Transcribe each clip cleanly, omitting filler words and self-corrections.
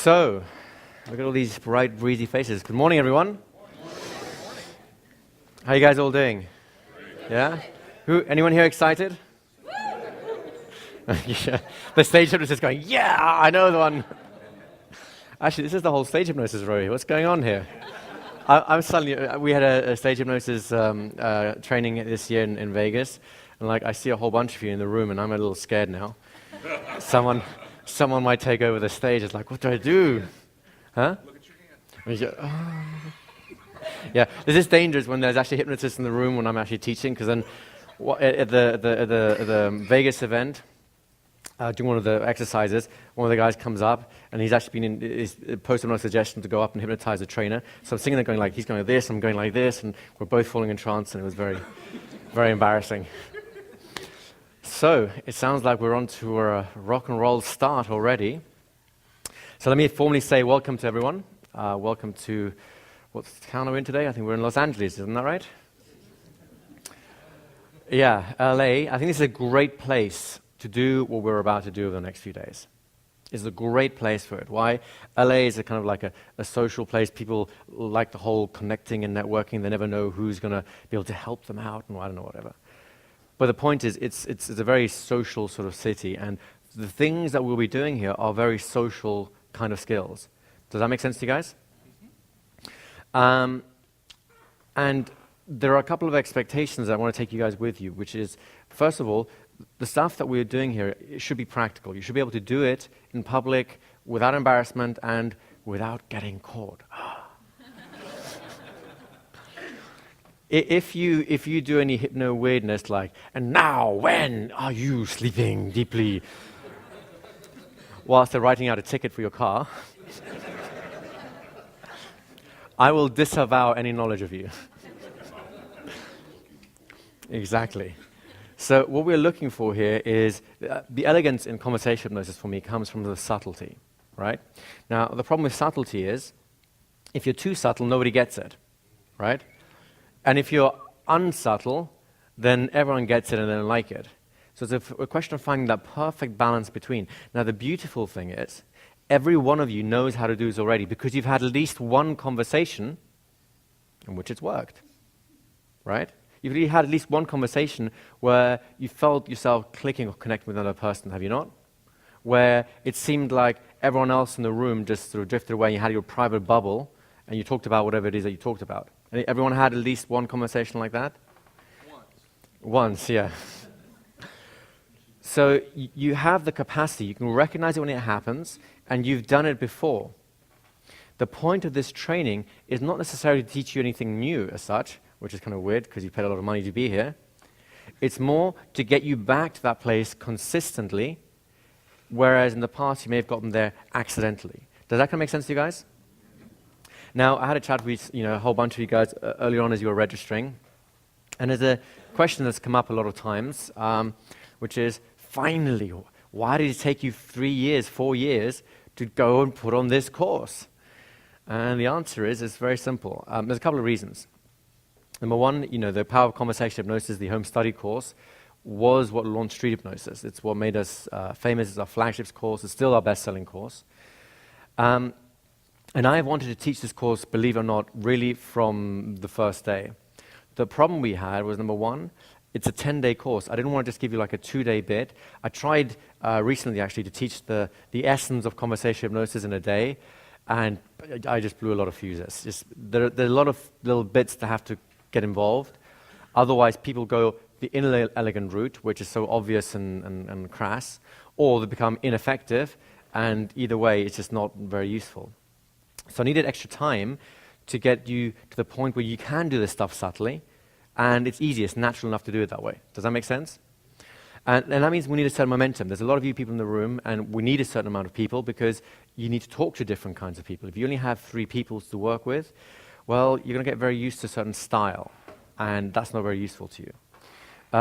So, look at all these bright, breezy faces. Good morning, everyone. How you guys all doing? Yeah? Anyone here excited? Yeah. The stage hypnotist is going, yeah, I know the one. Actually, this is the whole stage hypnosis row here. What's going on here? I'm suddenly, we had a stage hypnosis training this year in Vegas, and I see a whole bunch of you in the room, and I'm a little scared now. Someone might take over the stage. It's like, what do I do? Huh? Look at your hand. Yeah, this is dangerous when there's actually hypnotists in the room when I'm actually teaching, because then at the Vegas event, doing one of the exercises, one of the guys comes up, and he's actually he's posted on a suggestion to go up and hypnotize the trainer. So I'm sitting there going he's going like this, I'm going like this, and we're both falling in trance, and it was very, very embarrassing. So it sounds like we're on to a rock and roll start already. So let me formally say welcome to everyone. Welcome to, what town are we in today? I think we're in Los Angeles, isn't that right? Yeah, LA. I think this is a great place to do what we're about to do over the next few days. It's a great place for it. Why? LA is a kind of like a social place. People like the whole connecting and networking. They never know who's going to be able to help them out, and I don't know, whatever. But the point is, it's a very social sort of city, and the things that we'll be doing here are very social kind of skills. Does that make sense to you guys? Mm-hmm. And there are a couple of expectations that I want to take you guys with you, which is, first of all, the stuff that we're doing here, it should be practical. You should be able to do it in public without embarrassment and without getting caught. If you do any hypno weirdness like, and now when are you sleeping deeply, whilst they're writing out a ticket for your car, I will disavow any knowledge of you. Exactly. So what we're looking for here is, the elegance in conversation hypnosis for me comes from the subtlety, right? Now, the problem with subtlety is, if you're too subtle, nobody gets it, right? And if you're unsubtle, then everyone gets it and they don't like it. So it's a question of finding that perfect balance between. Now, the beautiful thing is, every one of you knows how to do this already because you've had at least one conversation in which it's worked, right? You've really had at least one conversation where you felt yourself clicking or connecting with another person, have you not? Where it seemed like everyone else in the room just sort of drifted away, and you had your private bubble, and you talked about whatever it is that you talked about. Everyone had at least one conversation like that? Once, yeah. So you have the capacity, you can recognize it when it happens, and you've done it before. The point of this training is not necessarily to teach you anything new as such, which is kind of weird because you paid a lot of money to be here. It's more to get you back to that place consistently, whereas in the past you may have gotten there accidentally. Does that kind of make sense to you guys? Now, I had a chat with a whole bunch of you guys earlier on as you were registering, and there's a question that's come up a lot of times, which is, finally, why did it take you 3 years, 4 years to go and put on this course? And the answer is, it's very simple. There's a couple of reasons. Number one, the Power of Conversation Hypnosis, the home study course, was what launched street hypnosis. It's what made us famous. It's our flagship course. It's still our best-selling course. And I wanted to teach this course, believe it or not, really from the first day. The problem we had was, number one, it's a 10-day course. I didn't want to just give you like a 2-day bit. I tried recently, actually, to teach the essence of conversation hypnosis in a day, and I just blew a lot of fuses. There are a lot of little bits that have to get involved. Otherwise, people go the inelegant route, which is so obvious and crass, or they become ineffective, and either way, it's just not very useful. So I needed extra time to get you to the point where you can do this stuff subtly, and it's easy, it's natural enough to do it that way. Does that make sense? And that means we need a certain momentum. There's a lot of you people in the room, and we need a certain amount of people because you need to talk to different kinds of people. If you only have 3 people to work with, well, you're going to get very used to a certain style, and that's not very useful to you.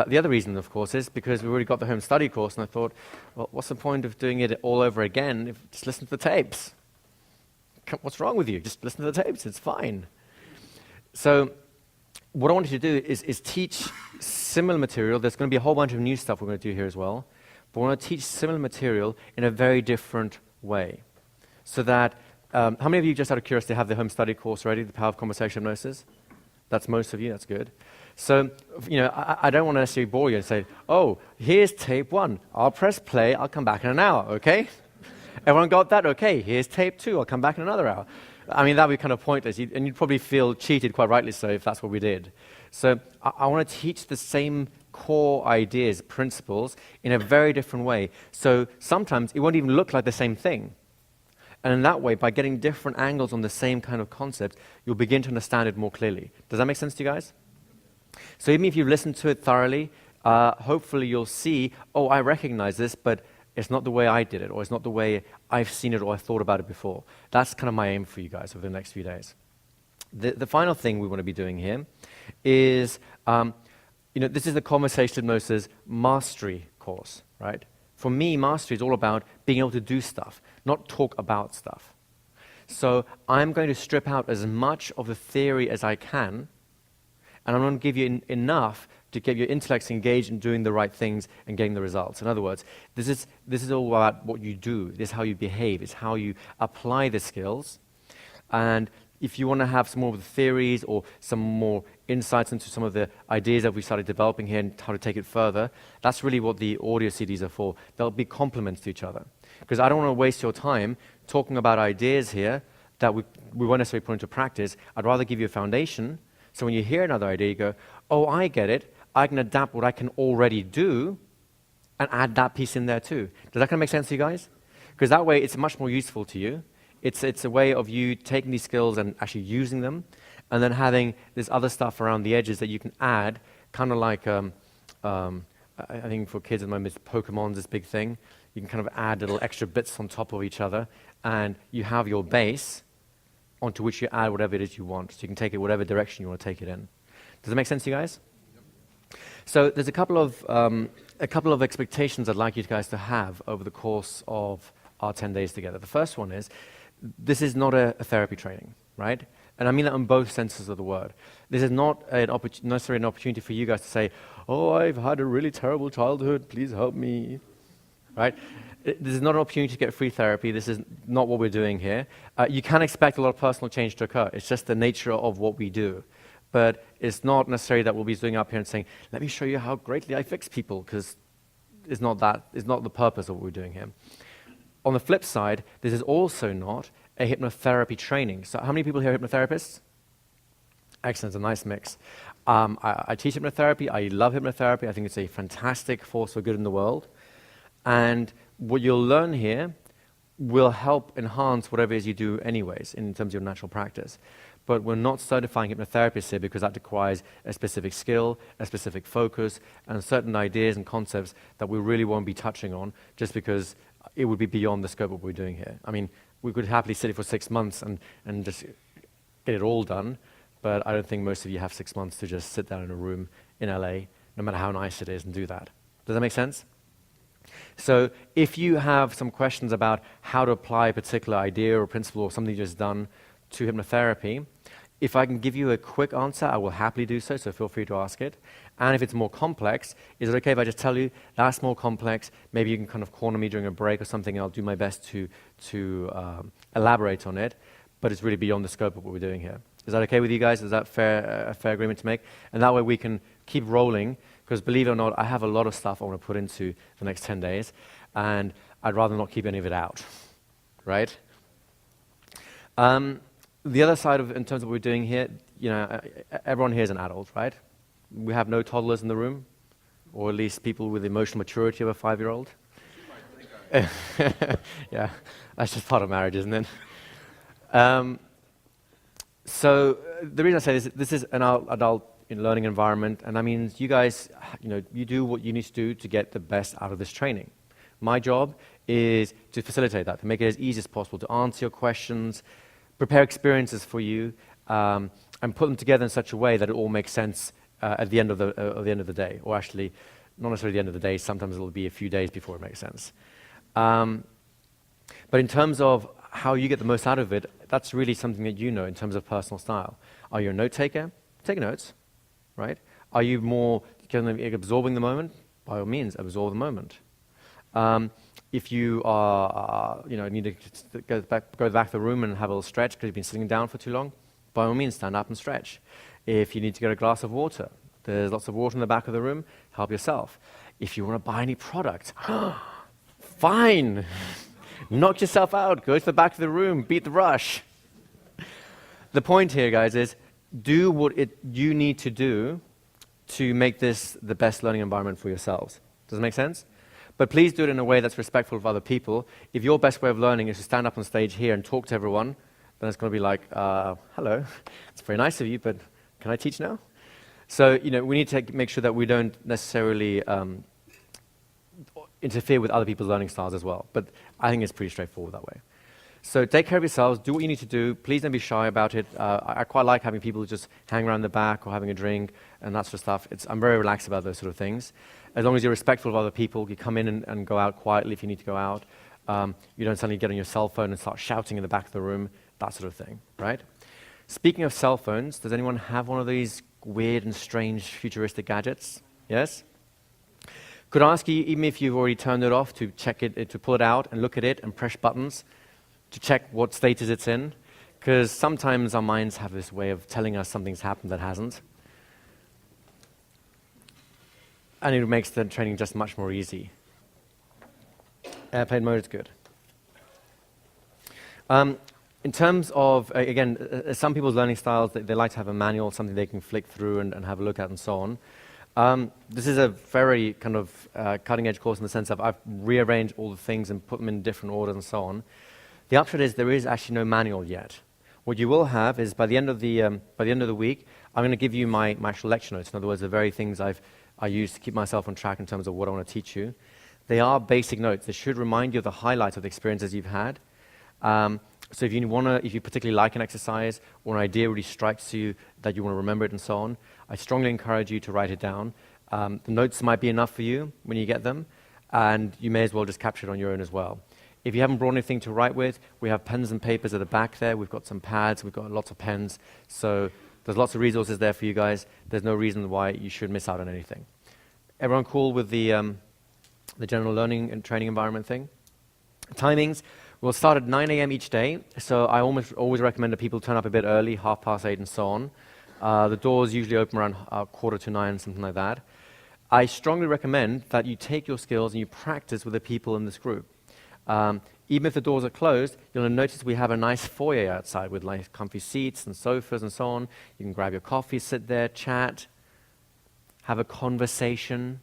The other reason, of course, is because we've already got the home study course, and I thought, well, what's the point of doing it all over again if just listen to the tapes? What's wrong with you? Just listen to the tapes, it's fine. So what I wanted to do is teach similar material. There's going to be a whole bunch of new stuff we're going to do here as well, but I want to teach similar material in a very different way. so that, how many of you, just out of curiosity, have the home study course already, the Power of Conversation Hypnosis? That's most of you, that's good. So, I don't want to necessarily bore you and say, oh, here's tape 1. I'll press play, I'll come back in an hour, okay? Everyone got that? Okay, here's tape 2, I'll come back in another hour. I mean, that would be kind of pointless, and you'd probably feel cheated, quite rightly so, if that's what we did. So I want to teach the same core ideas, principles, in a very different way. So sometimes it won't even look like the same thing. And in that way, by getting different angles on the same kind of concept, you'll begin to understand it more clearly. Does that make sense to you guys? So even if you've listened to it thoroughly, hopefully you'll see, oh, I recognize this, but it's not the way I did it, or it's not the way I've seen it or I thought about it before. That's kind of my aim for you guys over the next few days. The final thing we want to be doing here is, this is the Conversation Hypnosis Mastery course, right? For me, mastery is all about being able to do stuff, not talk about stuff. So I'm going to strip out as much of the theory as I can, and I'm going to give you enough to get your intellects engaged in doing the right things and getting the results. In other words, this is all about what you do. This is how you behave. It's how you apply the skills. And if you want to have some more of the theories or some more insights into some of the ideas that we started developing here and how to take it further, that's really what the audio CDs are for. They'll be complements to each other. Because I don't want to waste your time talking about ideas here that we won't necessarily put into practice. I'd rather give you a foundation, so when you hear another idea, you go, oh, I get it. I can adapt what I can already do and add that piece in there too. Does that kind of make sense to you guys? Because that way it's much more useful to you. It's a way of you taking these skills and actually using them, and then having this other stuff around the edges that you can add, kind of like, I think for kids at the moment, Pokemon's this big thing. You can kind of add little extra bits on top of each other, and you have your base onto which you add whatever it is you want. So you can take it whatever direction you want to take it in. Does that make sense to you guys? Yep. So there's a couple of expectations I'd like you guys to have over the course of our 10 days together. The first one is, this is not a therapy training, right? And I mean that in both senses of the word. This is not necessarily an opportunity for you guys to say, oh, I've had a really terrible childhood, please help me, right? This is not an opportunity to get free therapy. This is not what we're doing here. You can expect a lot of personal change to occur. It's just the nature of what we do. But it's not necessarily that we'll be doing up here and saying, let me show you how greatly I fix people, because it's not the purpose of what we're doing here. On the flip side, this is also not a hypnotherapy training. So how many people here are hypnotherapists? Excellent, it's a nice mix. I teach hypnotherapy. I love hypnotherapy. I think it's a fantastic force for good in the world. And what you'll learn here will help enhance whatever it is you do anyways in terms of your natural practice. But we're not certifying hypnotherapists here because that requires a specific skill, a specific focus, and certain ideas and concepts that we really won't be touching on just because it would be beyond the scope of what we're doing here. I mean, we could happily sit here for 6 months and just get it all done, but I don't think most of you have 6 months to just sit down in a room in LA, no matter how nice it is, and do that. Does that make sense? So if you have some questions about how to apply a particular idea or principle or something you've just done to hypnotherapy, if I can give you a quick answer, I will happily do so, so feel free to ask it. And if it's more complex, is it okay if I just tell you, that's more complex, maybe you can kind of corner me during a break or something, and I'll do my best to elaborate on it, but it's really beyond the scope of what we're doing here. Is that okay with you guys? Is that a fair agreement to make? And that way we can keep rolling, because believe it or not, I have a lot of stuff I want to put into the next 10 days, and I'd rather not keep any of it out, right? The other side of, in terms of what we're doing here, everyone here is an adult, right? We have no toddlers in the room, or at least people with the emotional maturity of a 5-year-old. Yeah, that's just part of marriage, isn't it? So the reason I say this is an adult learning environment, and that means you guys, you do what you need to do to get the best out of this training. My job is to facilitate that, to make it as easy as possible, to answer your questions, prepare experiences for you, and put them together in such a way that it all makes sense at the end of the day, or actually, not necessarily the end of the day. Sometimes it'll be a few days before it makes sense. But in terms of how you get the most out of it, that's really something that you know in terms of personal style. Are you a note taker? Take notes, right? Are you more kind of absorbing the moment? By all means, absorb the moment. If you are, need to go back to the room and have a little stretch because you've been sitting down for too long, by all means, stand up and stretch. If you need to get a glass of water, there's lots of water in the back of the room, help yourself. If you want to buy any product, fine. Knock yourself out, go to the back of the room, beat the rush. The point here, guys, is do what you need to do to make this the best learning environment for yourselves. Does it make sense? But please do it in a way that's respectful of other people. If your best way of learning is to stand up on stage here and talk to everyone, then it's going to be like, hello, it's very nice of you, but can I teach now? So, we need to make sure that we don't necessarily interfere with other people's learning styles as well. But I think it's pretty straightforward that way. So take care of yourselves, do what you need to do, please don't be shy about it. I quite like having people just hang around the back or having a drink and that sort of stuff. I'm very relaxed about those sort of things. As long as you're respectful of other people, you come in and go out quietly if you need to go out. You don't suddenly get on your cell phone and start shouting in the back of the room, that sort of thing, right? Speaking of cell phones, does anyone have one of these weird and strange futuristic gadgets? Yes? Could I ask you, even if you've already turned it off, to check it, to pull it out and look at it and press buttons to check what status it's in? Because sometimes our minds have this way of telling us something's happened that hasn't. And it makes the training just much more easy. Airplane mode is good. In terms of, again, some people's learning styles, they like to have a manual, something they can flick through and have a look at and so on. This is a very kind of cutting-edge course in the sense of I've rearranged all the things and put them in different orders and so on. The upshot is there is actually no manual yet. What you will have is by the end of the week, I'm going to give you my actual lecture notes. In other words, the very things I use to keep myself on track in terms of what I want to teach you. They are basic notes. They should remind you of the highlights of the experiences you've had. So if you particularly like an exercise or an idea really strikes you that you want to remember it and so on, I strongly encourage you to write it down. The notes might be enough for you when you get them, and you may as well just capture it on your own as well. If you haven't brought anything to write with, we have pens and papers at the back there. We've got some pads. We've got lots of pens. So there's lots of resources there for you guys. There's no reason why you should miss out on anything. Everyone cool with the general learning and training environment thing? Timings. We'll start at 9 a.m. each day, so I always recommend that people turn up a bit early, 8:30 and so on. The doors usually open around 8:45, something like that. I strongly recommend that you take your skills and you practice with the people in this group. Even if the doors are closed, you'll notice we have a nice foyer outside with nice comfy seats and sofas and so on. You can grab your coffee, sit there, chat, have a conversation.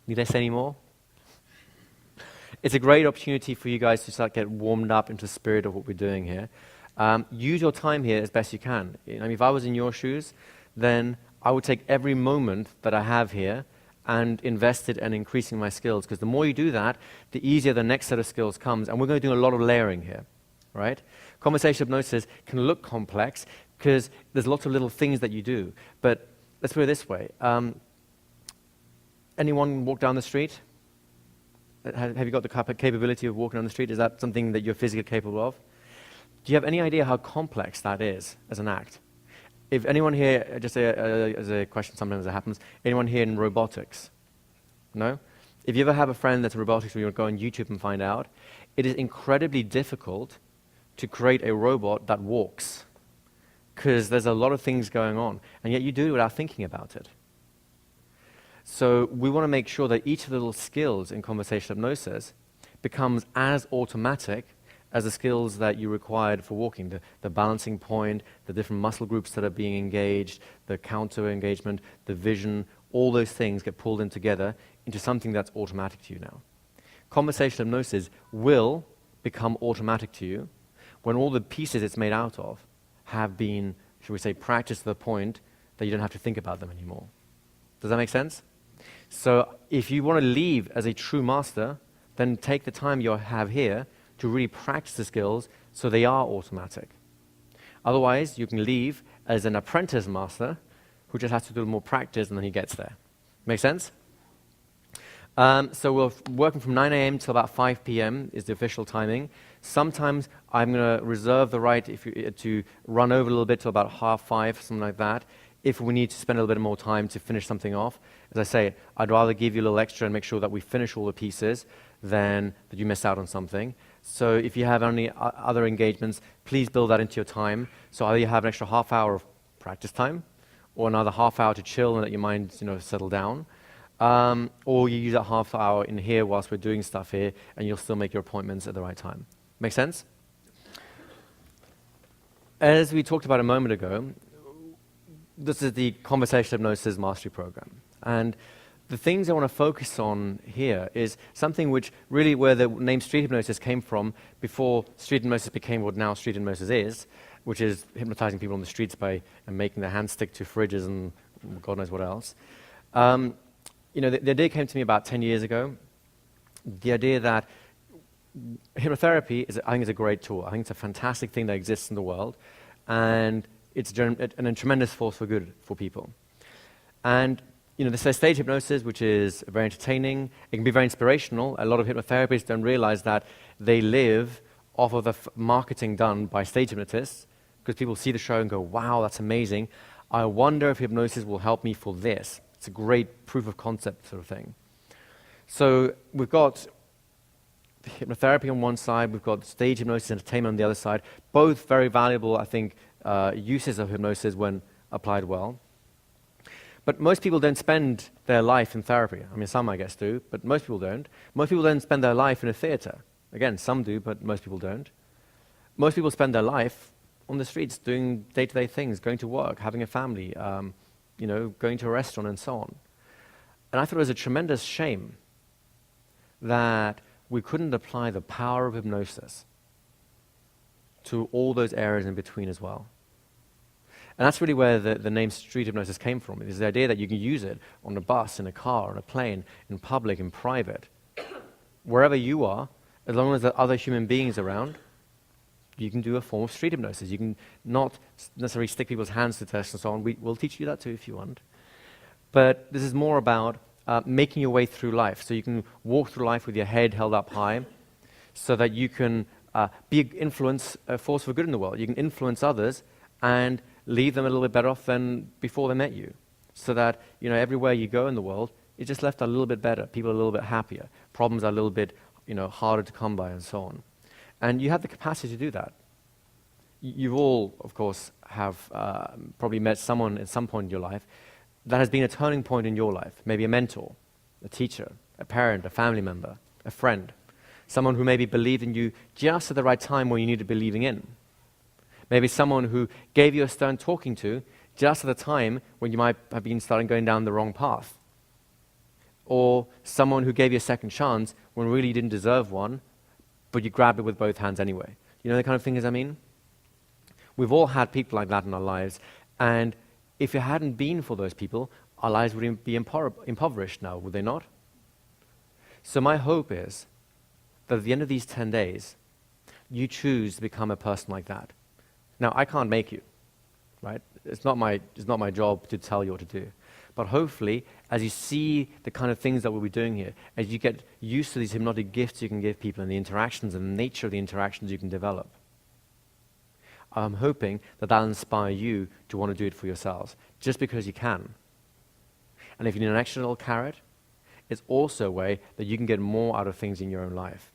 Need I say any more? It's a great opportunity for you guys to start get warmed up into the spirit of what we're doing here. Use your time here as best you can. If I was in your shoes, then I would take every moment that I have here and invest it in increasing my skills, because the more you do that, the easier the next set of skills comes, and we're going to do a lot of layering here, right? Conversational hypnosis can look complex because there's lots of little things that you do, but let's put it this way. Anyone walk down the street? Have you got the capability of walking down the street? Is that something that you're physically capable of? Do you have any idea how complex that is as an act? If anyone here, just as a question sometimes that happens, anyone here in robotics? No? If you ever have a friend that's in robotics, or you want to go on YouTube and find out, it is incredibly difficult to create a robot that walks, because there's a lot of things going on, and yet you do it without thinking about it. So we want to make sure that each of the little skills in conversational hypnosis becomes as automatic as the skills that you required for walking, the balancing point, the different muscle groups that are being engaged, the counter engagement, the vision, all those things get pulled in together into something that's automatic to you now. Conversational hypnosis will become automatic to you when all the pieces it's made out of have been, shall we say, practiced to the point that you don't have to think about them anymore. Does that make sense? So if you want to leave as a true master, then take the time you have here to really practice the skills so they are automatic. Otherwise, you can leave as an apprentice master who just has to do more practice and then he gets there. Make sense? So we're working from 9 a.m. till about 5 p.m. is the official timing. Sometimes I'm going to reserve the right to run over a little bit till about 4:30, something like that. if we need to spend a little bit more time to finish something off. As I say, I'd rather give you a little extra and make sure that we finish all the pieces than that you miss out on something. So if you have any other engagements, please build that into your time. So either you have an extra half hour of practice time, or another half hour to chill and let your mind, settle down. Or you use that half hour in here whilst we're doing stuff here, and you'll still make your appointments at the right time. Make sense? As we talked about a moment ago, this is the Conversational Hypnosis Mastery Program. And the things I want to focus on here is something which really where the name street hypnosis came from before street hypnosis became what now street hypnosis is, which is hypnotizing people on the streets and making their hands stick to fridges and God knows what else. The idea came to me about 10 years ago. The idea that hypnotherapy I think is a great tool. I think it's a fantastic thing that exists in the world, and it's a tremendous force for good for people. And there's stage hypnosis, which is very entertaining. It can be very inspirational. A lot of hypnotherapists don't realize that they live off of the marketing done by stage hypnotists, because people see the show and go, wow, that's amazing. I wonder if hypnosis will help me for this. It's a great proof of concept sort of thing. So we've got hypnotherapy on one side, we've got stage hypnosis entertainment on the other side, both very valuable, I think, uses of hypnosis when applied well. But most people don't spend their life in therapy. I mean, some I guess do, but most people don't. Most people don't spend their life in a theater. Again, some do, but most people don't. Most people spend their life on the streets doing day-to-day things, going to work, having a family, going to a restaurant and so on. And I thought it was a tremendous shame that we couldn't apply the power of hypnosis to all those areas in between as well. And that's really where the name street hypnosis came from. It's the idea that you can use it on a bus, in a car, on a plane, in public, in private. Wherever you are, as long as there are other human beings around, you can do a form of street hypnosis. You can not necessarily stick people's hands to tests and so on. We'll teach you that too if you want. But this is more about making your way through life. So you can walk through life with your head held up high so that you can be a force for good in the world. You can influence others and leave them a little bit better off than before they met you. So that, everywhere you go in the world, it's just left a little bit better. People are a little bit happier. Problems are a little bit, harder to come by and so on. And you have the capacity to do that. You all, of course, have probably met someone at some point in your life that has been a turning point in your life. Maybe a mentor, a teacher, a parent, a family member, a friend. Someone who maybe believed in you just at the right time when you needed believing in. Maybe someone who gave you a stern talking to just at the time when you might have been starting going down the wrong path. Or someone who gave you a second chance when really you didn't deserve one, but you grabbed it with both hands anyway. You know the kind of things I mean? We've all had people like that in our lives, and if it hadn't been for those people, our lives would be impoverished now, would they not? So my hope is that at the end of these 10 days, you choose to become a person like that. Now, I can't make you, right? It's not my job to tell you what to do. But hopefully, as you see the kind of things that we'll be doing here, as you get used to these hypnotic gifts you can give people and the interactions and the nature of the interactions you can develop, I'm hoping that that'll inspire you to want to do it for yourselves, just because you can. And if you need an extra little carrot, it's also a way that you can get more out of things in your own life.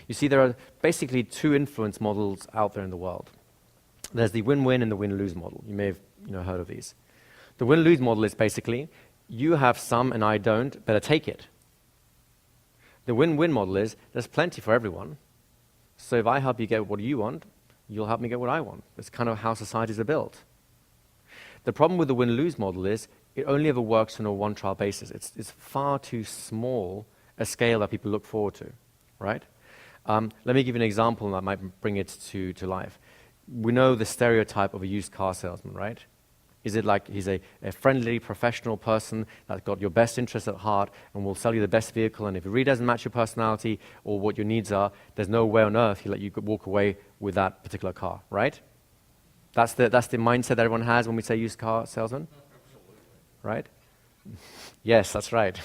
You see, there are basically two influence models out there in the world. There's the win-win and the win-lose model. You may have heard of these. The win-lose model is basically, you have some and I don't, better take it. The win-win model is, there's plenty for everyone. So if I help you get what you want, you'll help me get what I want. That's kind of how societies are built. The problem with the win-lose model is, it only ever works on a one-trial basis. It's far too small a scale that people look forward to, right? Let me give you an example that might bring it to life. We know the stereotype of a used car salesman, right? Is it like he's a friendly, professional person that's got your best interests at heart and will sell you the best vehicle, and if it really doesn't match your personality or what your needs are, there's no way on earth he'll let you walk away with that particular car, right? That's the mindset that everyone has when we say used car salesman, right? Yes, that's right.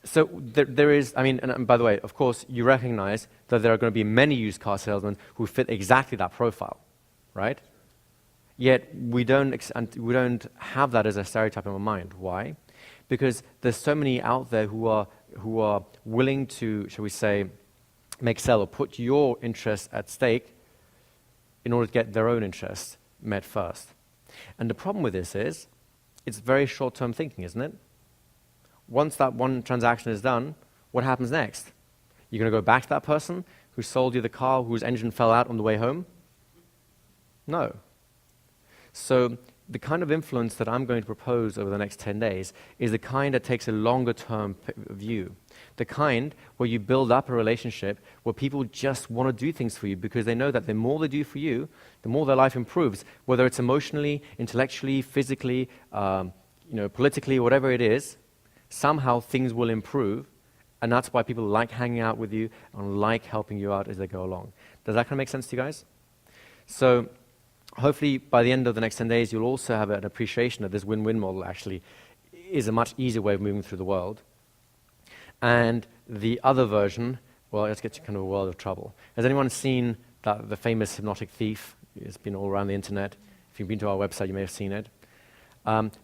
So there is, and by the way, of course, you recognize that there are going to be many used car salesmen who fit exactly that profile, right? Yet we don't have that as a stereotype in our mind. Why? Because there's so many out there who are willing to, shall we say, make sell or put your interests at stake in order to get their own interests met first. And the problem with this is, it's very short-term thinking, isn't it? Once that one transaction is done, what happens next? You're going to go back to that person who sold you the car whose engine fell out on the way home? No. So the kind of influence that I'm going to propose over the next 10 days is the kind that takes a longer-term view. The kind where you build up a relationship where people just want to do things for you because they know that the more they do for you, the more their life improves, whether it's emotionally, intellectually, physically, politically, whatever it is, somehow things will improve, and that's why people like hanging out with you and like helping you out as they go along. Does that kind of make sense to you guys? So hopefully by the end of the next 10 days, you'll also have an appreciation that this win-win model actually is a much easier way of moving through the world. And the other version, well, let's get to kind of a world of trouble. Has anyone seen the famous hypnotic thief? It's been all around the internet. If you've been to our website, you may have seen it.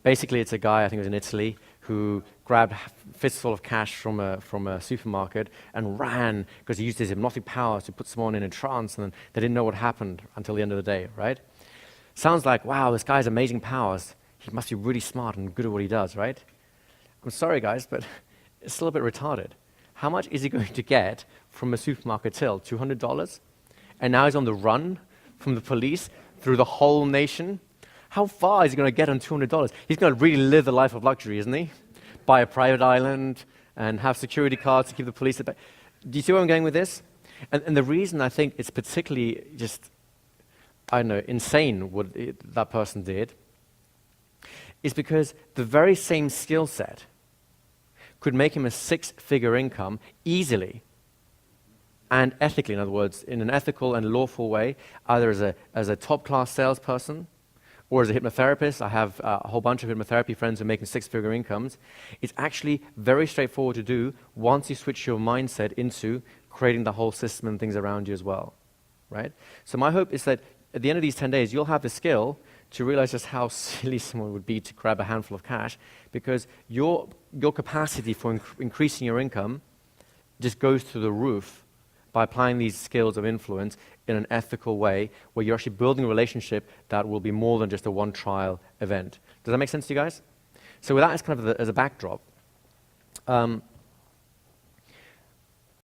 Basically, it's a guy, I think it was in Italy, who grabbed a fistful of cash from a supermarket and ran because he used his hypnotic powers to put someone in a trance, and then they didn't know what happened until the end of the day, right? Sounds like, wow, this guy has amazing powers. He must be really smart and good at what he does, right? I'm sorry, guys, but it's still a bit retarded. How much is he going to get from a supermarket till? $200? And now he's on the run from the police through the whole nation? How far is he going to get on $200? He's going to really live the life of luxury, isn't he? Buy a private island and have security cards to keep the police at bay. Do you see where I'm going with this? And the reason I think it's particularly just, I don't know, insane what that person did is because the very same skill set could make him a six-figure income easily and ethically, in other words, in an ethical and lawful way, either as a top-class salesperson or as a hypnotherapist. I have a whole bunch of hypnotherapy friends who are making six-figure incomes. It's actually very straightforward to do once you switch your mindset into creating the whole system and things around you as well, right? So my hope is that at the end of these 10 days, you'll have the skill to realize just how silly someone would be to grab a handful of cash, because your capacity for increasing your income just goes through the roof by applying these skills of influence in an ethical way where you're actually building a relationship that will be more than just a one-trial event. Does that make sense to you guys? So with that as kind of as a backdrop,